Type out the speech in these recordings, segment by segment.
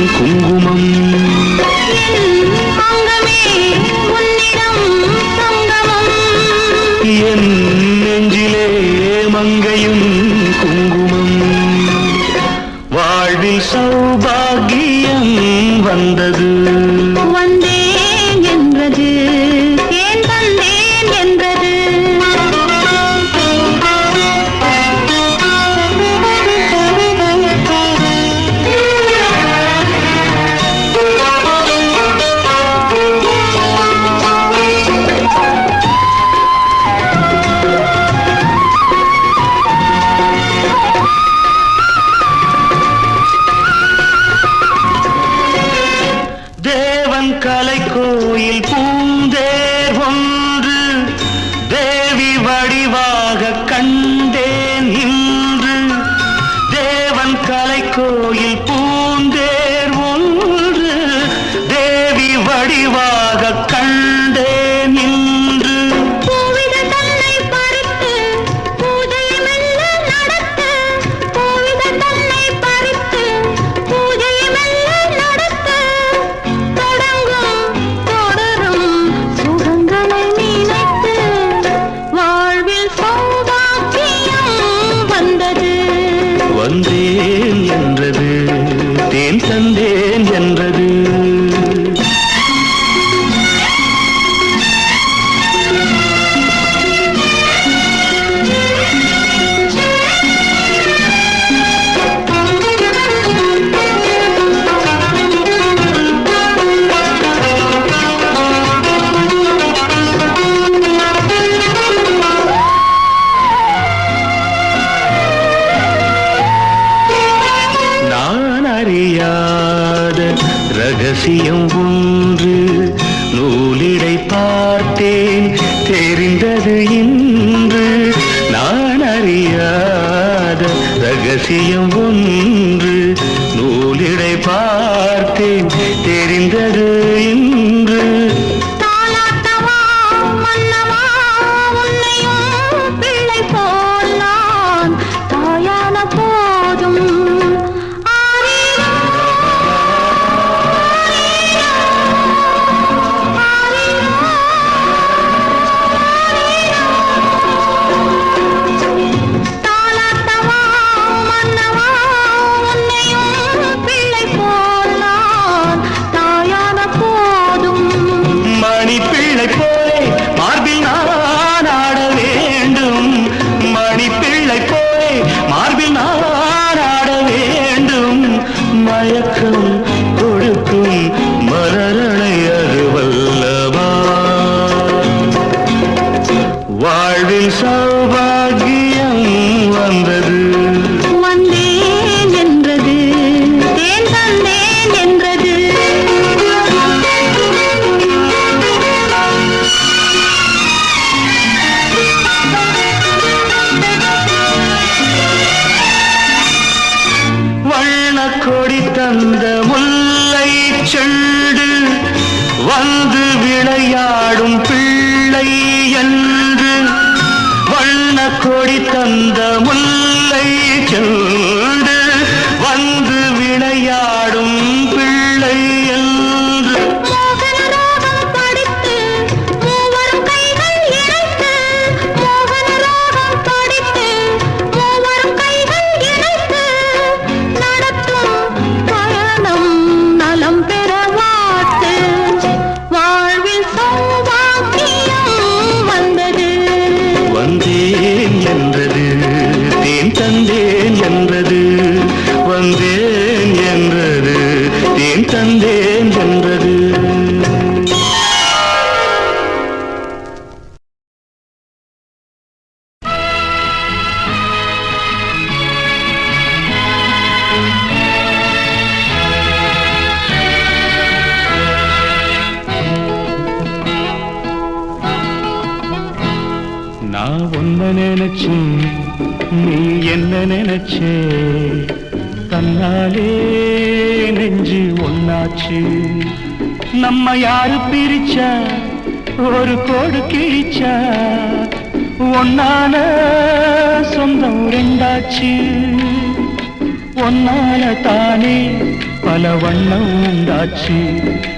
குங்குமம் என் நெஞ்சிலே மங்கையும் குங்குமம் வாழ்வில் சௌபாகியம் வந்தது வந்தேன் என்றது ஏன் வந்தேன் என்றது கலை கோயில் பூந்தேர் ஒன்று தேவி வடிவாக கண்டேன் இன்று தேவன் கலை கோயில் பூந்தேர் ஒன்று தேவி வடிவாக கண்டேன் இன்று வந்தேன் என்றது தேன் தந்தேன் என்றது அறியாத ரகசியம் ஒன்று நூலிடை பார்த்தேன் தெரிந்தது இன்று நான் அறியாத ரகசியம் ஒன்று நூலிடை பார்த்தேன் தெரிந்தது இன்று மயக்கம் கொடுக்கும் மலரணை அருவல்லவா வாழ்வில் சௌபாகியம் வந்தது வந்தேன் என்றது தேன் தந்தேன் என்றது கொடி தந்த முல்லை செண்டு வந்து விளையாடும் பிள்ளை என்று வண்ண கொடி தந்த முல்லை செண்டு வந்து விளையாடும் பிள்ளை என்று வந்தேன் என்றது தேன் தந்தேன் என்றது வந்தேன் என்றது தேன் தந்தேன் என்றது நான் ஒன்ன நினைச்சு நீ என்ன நினைச்சே தன்னாலே நெஞ்சு ஒன்னாச்சு நம்ம யாரு பிரிச்சா ஒரு கோடு கிழிச்சா ஒன்னான சொந்தம் ரெண்டாச்சு ஒன்னால தானே பல வண்ணம் உண்டாச்சு.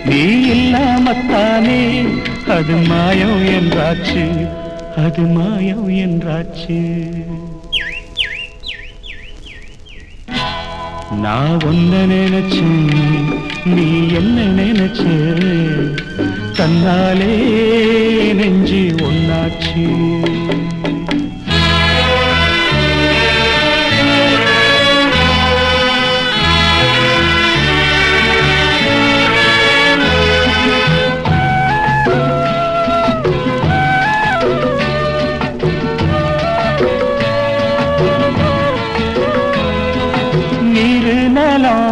நீ இல்லாமத்தானே அது மாயம் என்றாச்சு, அது மாயம் என்றாச்சு. நான் ஒன்ன நினைச்சேன், நீ என்ன நினைச்ச, தன்னாலே நெஞ்சு ஒன்னாச்சு.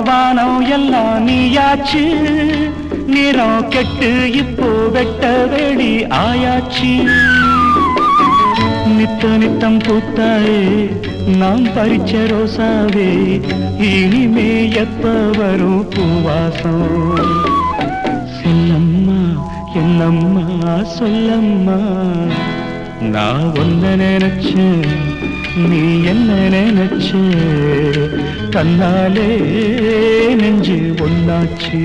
வானம் எல்லாம் நீயாச்சு, நிறம் கெட்டு இப்போ வெட்ட வெளி ஆயாச்சு. நித்த நித்தம் பூத்தாயே நாம் பறிச்ச ரோசாவே, இனிமே எப்ப வரும் பூவாசம். செல்லம்மா என்னம்மா சொல்லம்மா, நான் ஒன்ன நினைச்சேன், நீ என்ன நினைச்ச, தன்னாலே நெஞ்சு ஒன்னாச்சு.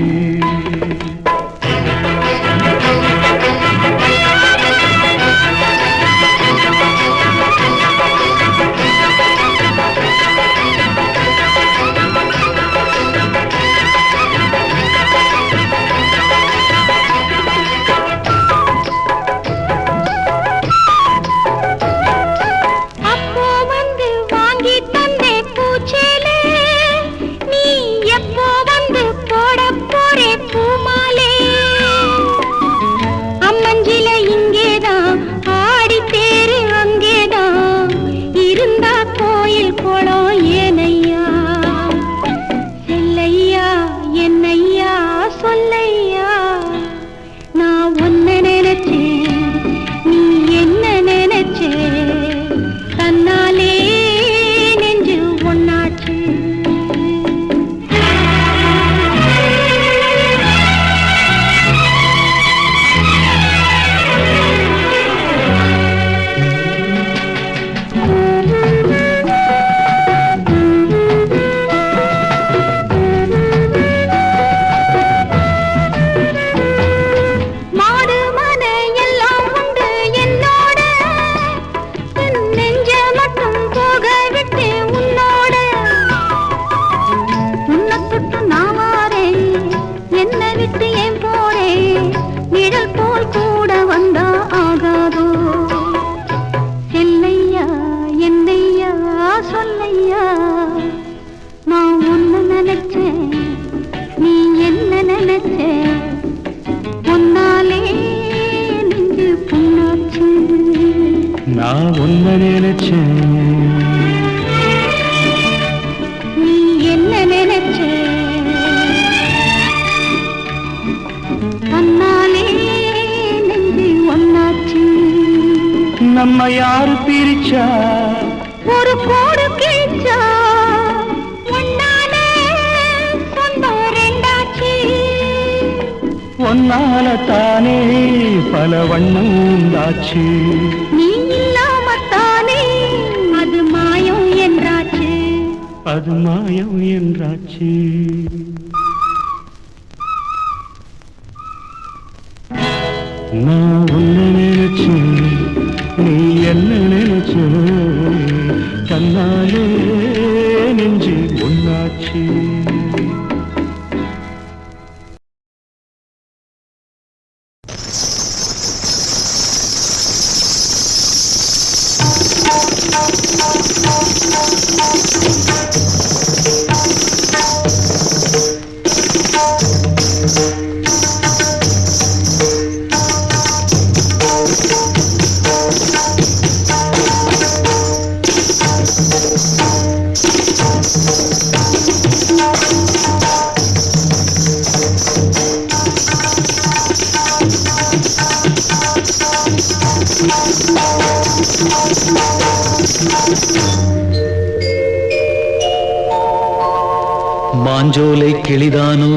நான் ஒன்ன நினைச்சேன், நீ என்ன நினைச்ச, தன்னாலே நெஞ்சு ஒன்னாச்சு. நம்ம யாரு பிரிச்சா ஒரு கோடு கிழிச்சா, ஒன்னாலே சொந்தம் ரெண்டாச்சு. ஒன்னால தானே பல வண்ணம் உண்டாச்சு. நீ இல்லாமத்தானே அது மாயம் என்றாச்சு, அது மாயம் என்றாச்சு. நான் ஒன்ன நினைச்சேன், நீ என்ன நினைச்ச, தன்னாலே நெஞ்சு ஒன்னாச்சு. மாஞ்சோலை கிளிதானோ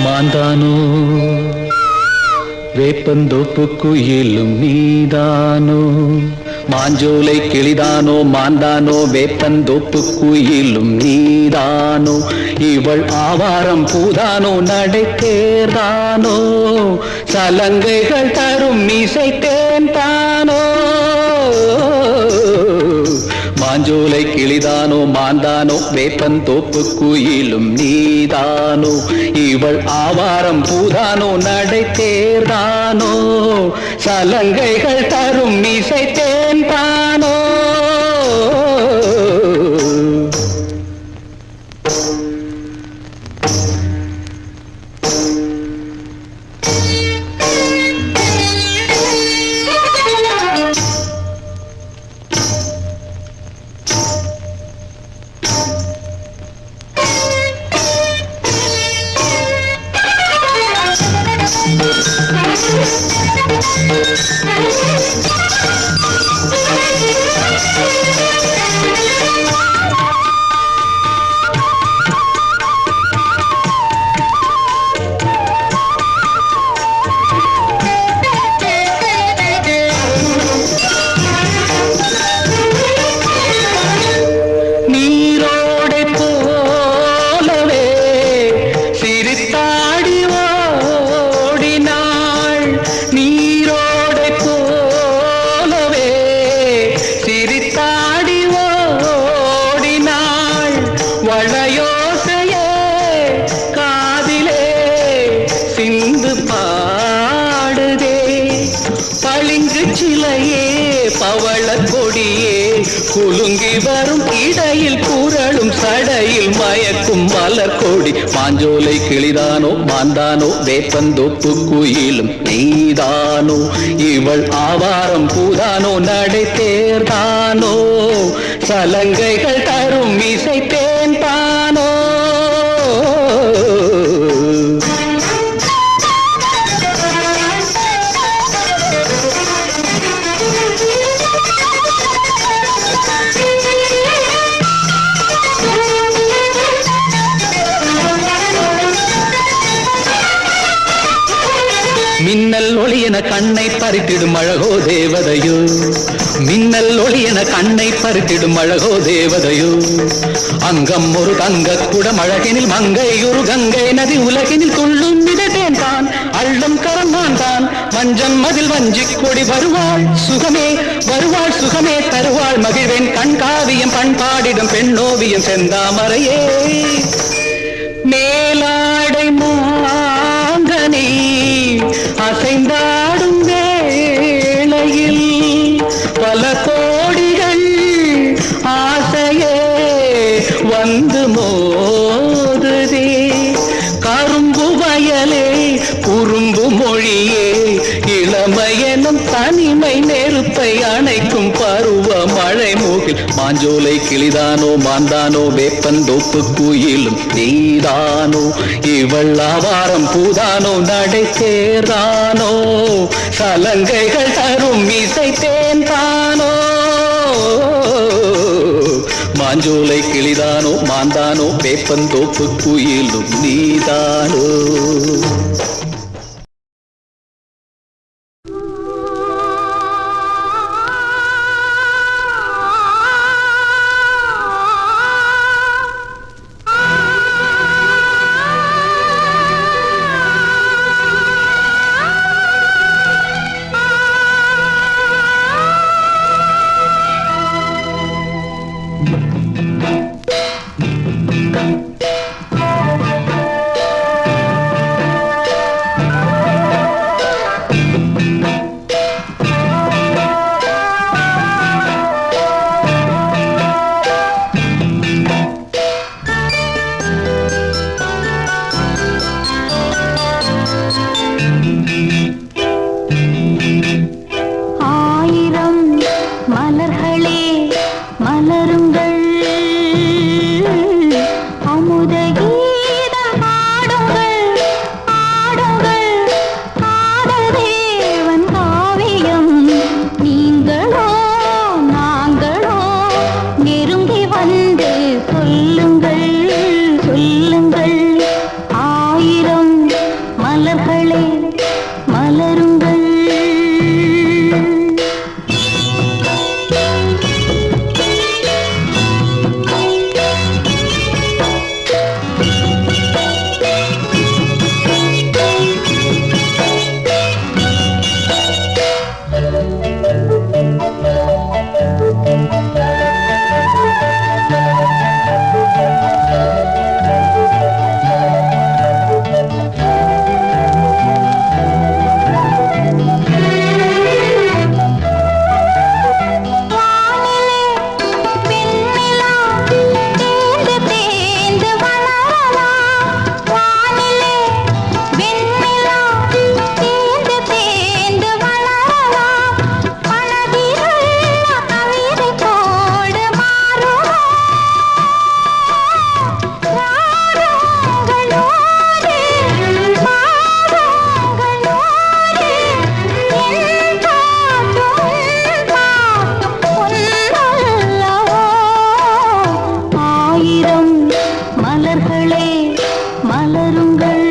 மாந்தானோ, வேப்பந்தோப்பு குயிலும் நீதானோ, மாஞ்சோலை கிளிதானோ மாந்தானோ வேப்பந்தோப்பு குயிலும் நீதானோ இவள் ஆவாரம் பூதானோ நடை தேர்தானோ சலங்கைகள் தரும் மீசை தேன் தானோ மாஞ்சோலை கிளிதானோ மாந்தானோ வேப்பந்தோப்பு குயிலும் நீதானோ இவள் ஆவாரம் பூதானோ நடை தேர்தானோ சலங்கைகள் தரும் மீசை தேன் தானோ குலுங்கி வரும் இடையில் கூறலும் சடையில் மயக்கும் மலர் கோடி மாஞ்சோலை கிளிதானோ மாந்தானோ வேப்பந்தோப்பு குயிலும் நீதானோ இவள் ஆவாரம் பூதானோ நடை தேர்தானோ சலங்கைகள் தரும் இசை தேன் தானோ மின்னல் ஒளி என கண்ணை பறித்திடும் அழகோ தேவதையோ மின்னல் ஒளி என கண்ணை பறித்திடும் அழகோ தேவதையோ அங்கம் ஒரு தங்க குடம் அழகினில் மங்கை ஒரு கங்கை நதி உலகினில் துள்ளும் மிதத்தேன் தான் அள்ளம் கரந்தான் தான் மஞ்சம் மதில் வஞ்சிக் கொடி வருவாள் சுகமே தருவாள் மகிழ்வேன் கண்காவியம் பண்பாடிடும் பெண்ணோவியம் செந்தாமரையே மேலாடை மாங்கனே அசைந்தாடும் வேளையில் பல கோடிகள் ஆசையே வந்து மோதுதே கரும்பு வயலே குறும்பு மொழியே இளமையெனும் தனிமை நெருப்பை அணைக்கும் பருவ மழை மூகில் மாஞ்சோலை கிளிதானோ மாந்தானோ வேப்பந்தோப்பு குயிலும் நீதானோ இவள் ஆவாரம் பூதானோ நடை தேர்தானோ சலங்கைகள் தரும் இசை தேன் தானோ மாஞ்சோலை கிளிதானோ மாந்தானோ வேப்பந்தோப்பு குயிலும் நீதானோ மலருங்கள்.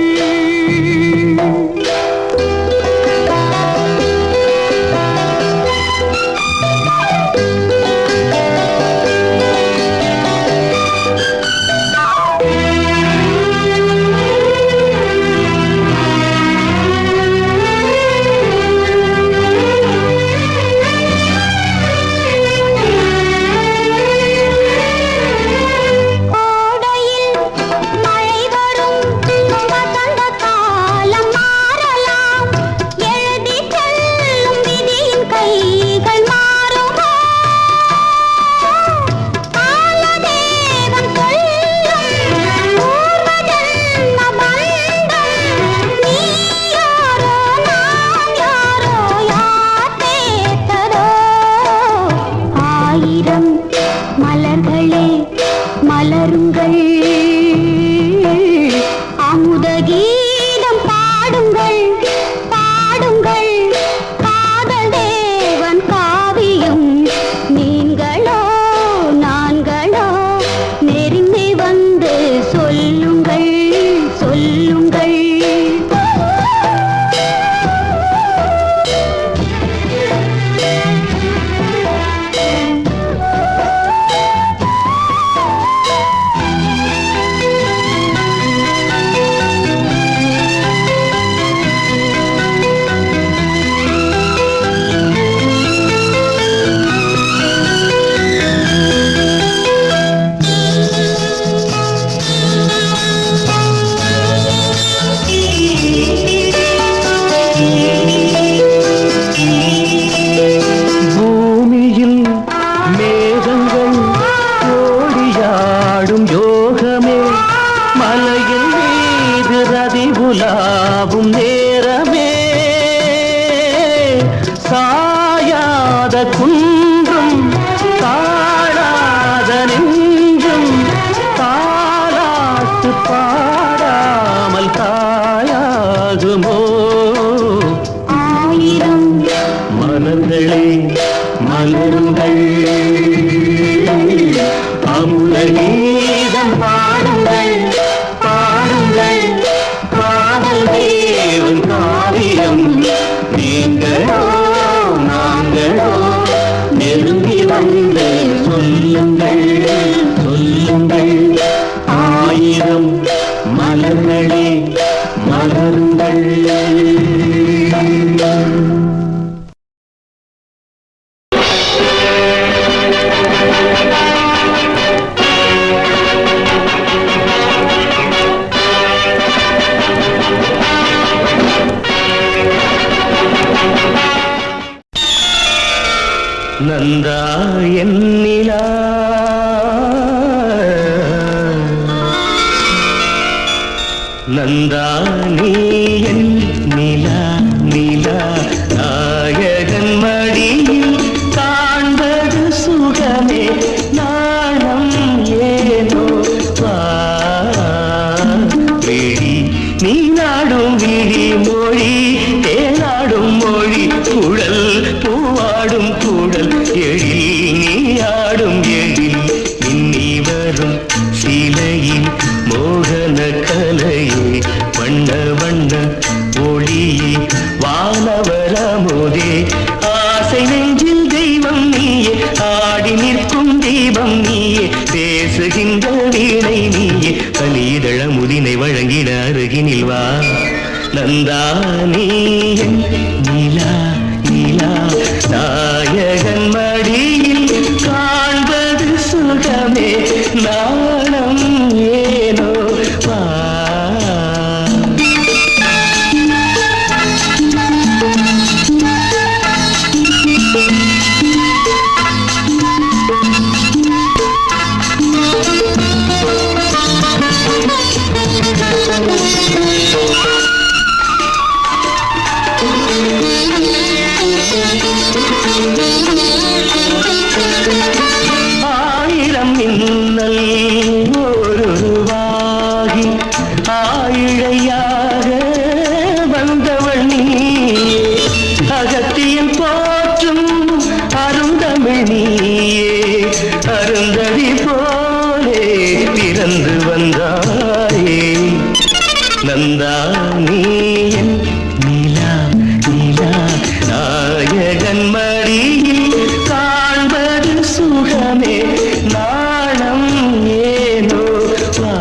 மலர்களே மலருங்கள், அமுத கீதம் பாடுங்கள் பாடுங்கள், காதல் தேவன் காவியம் நீங்களோ நான்களோ நெருங்கி வந்து சொல்லுங்கள் சொல்லுங்கள். உலாவும் நேரமே சாயாத குன்றும் தாழாத நெஞ்சும் தாலாட்டு பாடாமல் தாயாகுமோ. ஆயிரம் மலர்களே மலருங்கள், அமுத கீதம் பாடுங்கள் பாடுங்கள், காதல் தேவன் காவியம் நீங்களோ நாங்களோ நெருங்கி வந்து சொல்லுங்கள் சொல்லுங்கள். ஆயிரம் மலர்களே மலருங்கள். நந்தா என்னிலா நந்தா நீ என் நிலா நிலா, நாயகன் மடியில் காண்பது சுகமே நாணம் ஏனோ வா விழி நீ நாடும் விழி மொழி தேனாடும் மொழி குழல் பூவாடும் குழல் எழில் நீ ஆடும் எழில் இன்னி வரும் சிலையில் மோகன கலையே வண்ண வண்ண ஒளியே வானவரமுதே ஆசை நெஞ்சில் தெய்வம் நீயே ஆடி நிற்கும் தீபம் நீயே பேசுகின்ற வீணை நீயே கலிதழ முதினை வழங்கிட அருகினில் வா நந்தா நீ நிலா நிலா, நாயகன் மடியில் காண்பது சுகமே நாணம் ஏனோ வா. ஆயிரம் மின்னல் ஒருவாகி ஆயிழையாக வந்தவள் நீயே, அகத்தியில் போற்றும் அருந்தமிழ் நீயே, அருந்ததி போலே பிறந்து வந்தாயே நந்தா நீ என் நீலா நீலா நாயகன் மடியில் காண்பது சுகமே நாணம் ஏனோ வா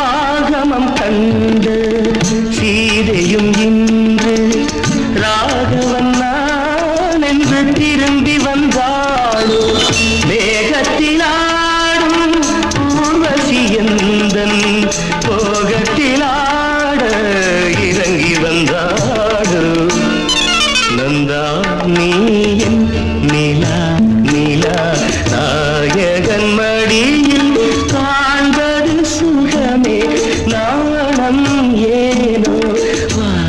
ஆகமம் கண்டு சீதையும் இன்று ராகவன் நான் என்று திரும்பி வந்தாளோ மேகத்திலாடும் ஊர்வசியந்தன் போகத்திலாட இறங்கி வந்தாளோ நந்தா நீ என் நீலா நீலா நாயகன் மடியில் காண்பது சுகமே நாணம் ஏனோ வா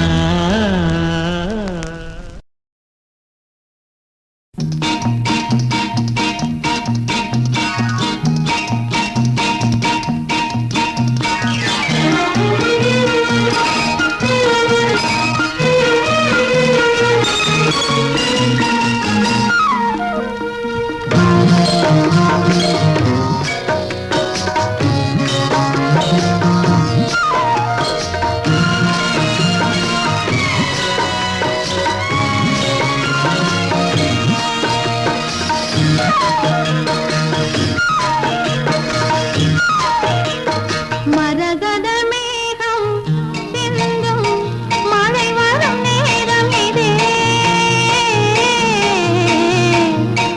மரகத மேகம் சிந்தும் மழை வரும் நேரம் இதே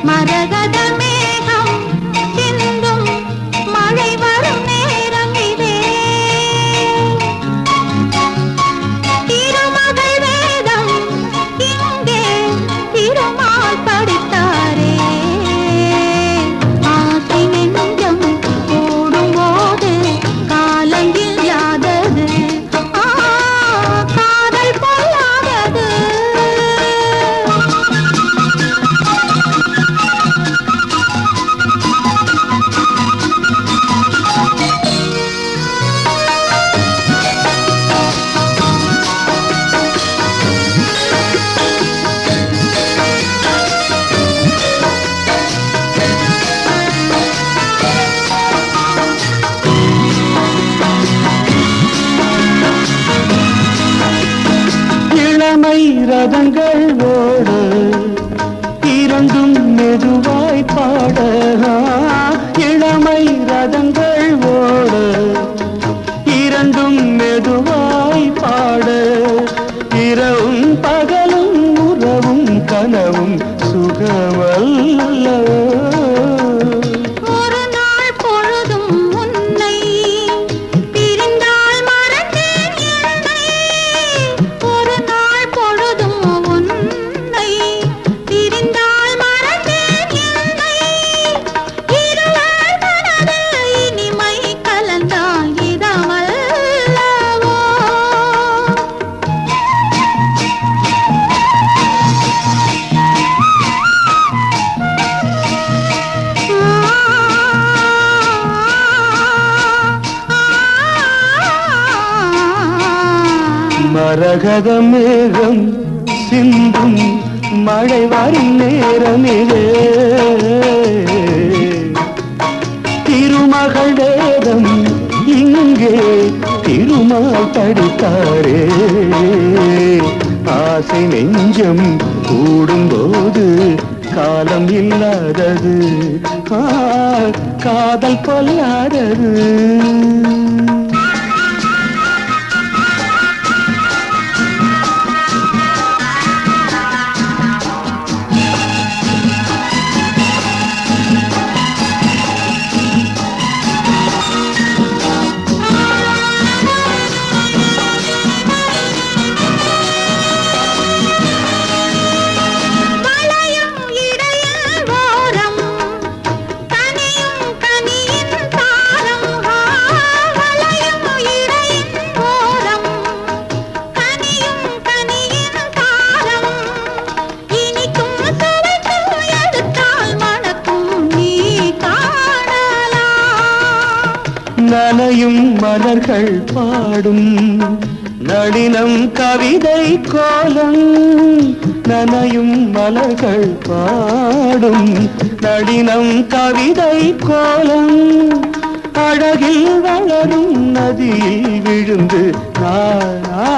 மரகத மேகம் சிந்தும் மழை வரும் நேரம் இதே திருமகள் வேதம் இங்கே திருமால் படித்தாரே ஆசை நெஞ்சம் கூடும்போது காலம் இல்லாதது காதல் பொல்லாதது இளமை ரதங்கள் ஓட இரண்டும் மெதுவாய் பாட இளமை ரதங்கள் ஓட இரண்டும் மெதுவாய் பாட இரவும் பகலும் உறவும் கனவும் சுகமல்ல ஒரு நாள் பொழுதும் உன்னை பிரிந்தால் மறந்தேன் என்னை ஒரு நாள் பொழுதும் உன்னை பிரிந்தால் மறந்தேன் என்னை இருவர் மனது இனிமை கலந்தால் இதமல்லவோ மரகத மேகம் சிந்தும் மழை வரும் நேரமிலே திருமகள் வேதம் இங்கே திருமால் படித்தாரே ஆசை நெஞ்சம் கூடும்போது காலம் இல்லாதது காதல் பொல்லாதது வளையும் இடையில் ஓரம் கனியும் கனியின் தாரம் நனையும் மலர்கள் பாடும் நளினம் கவிதை கோலம் நனையும் மலர்கள் பாடும் நளினம் கவிதை கோலம் அழகில் வளரும் நதியில் விழுந்து நான்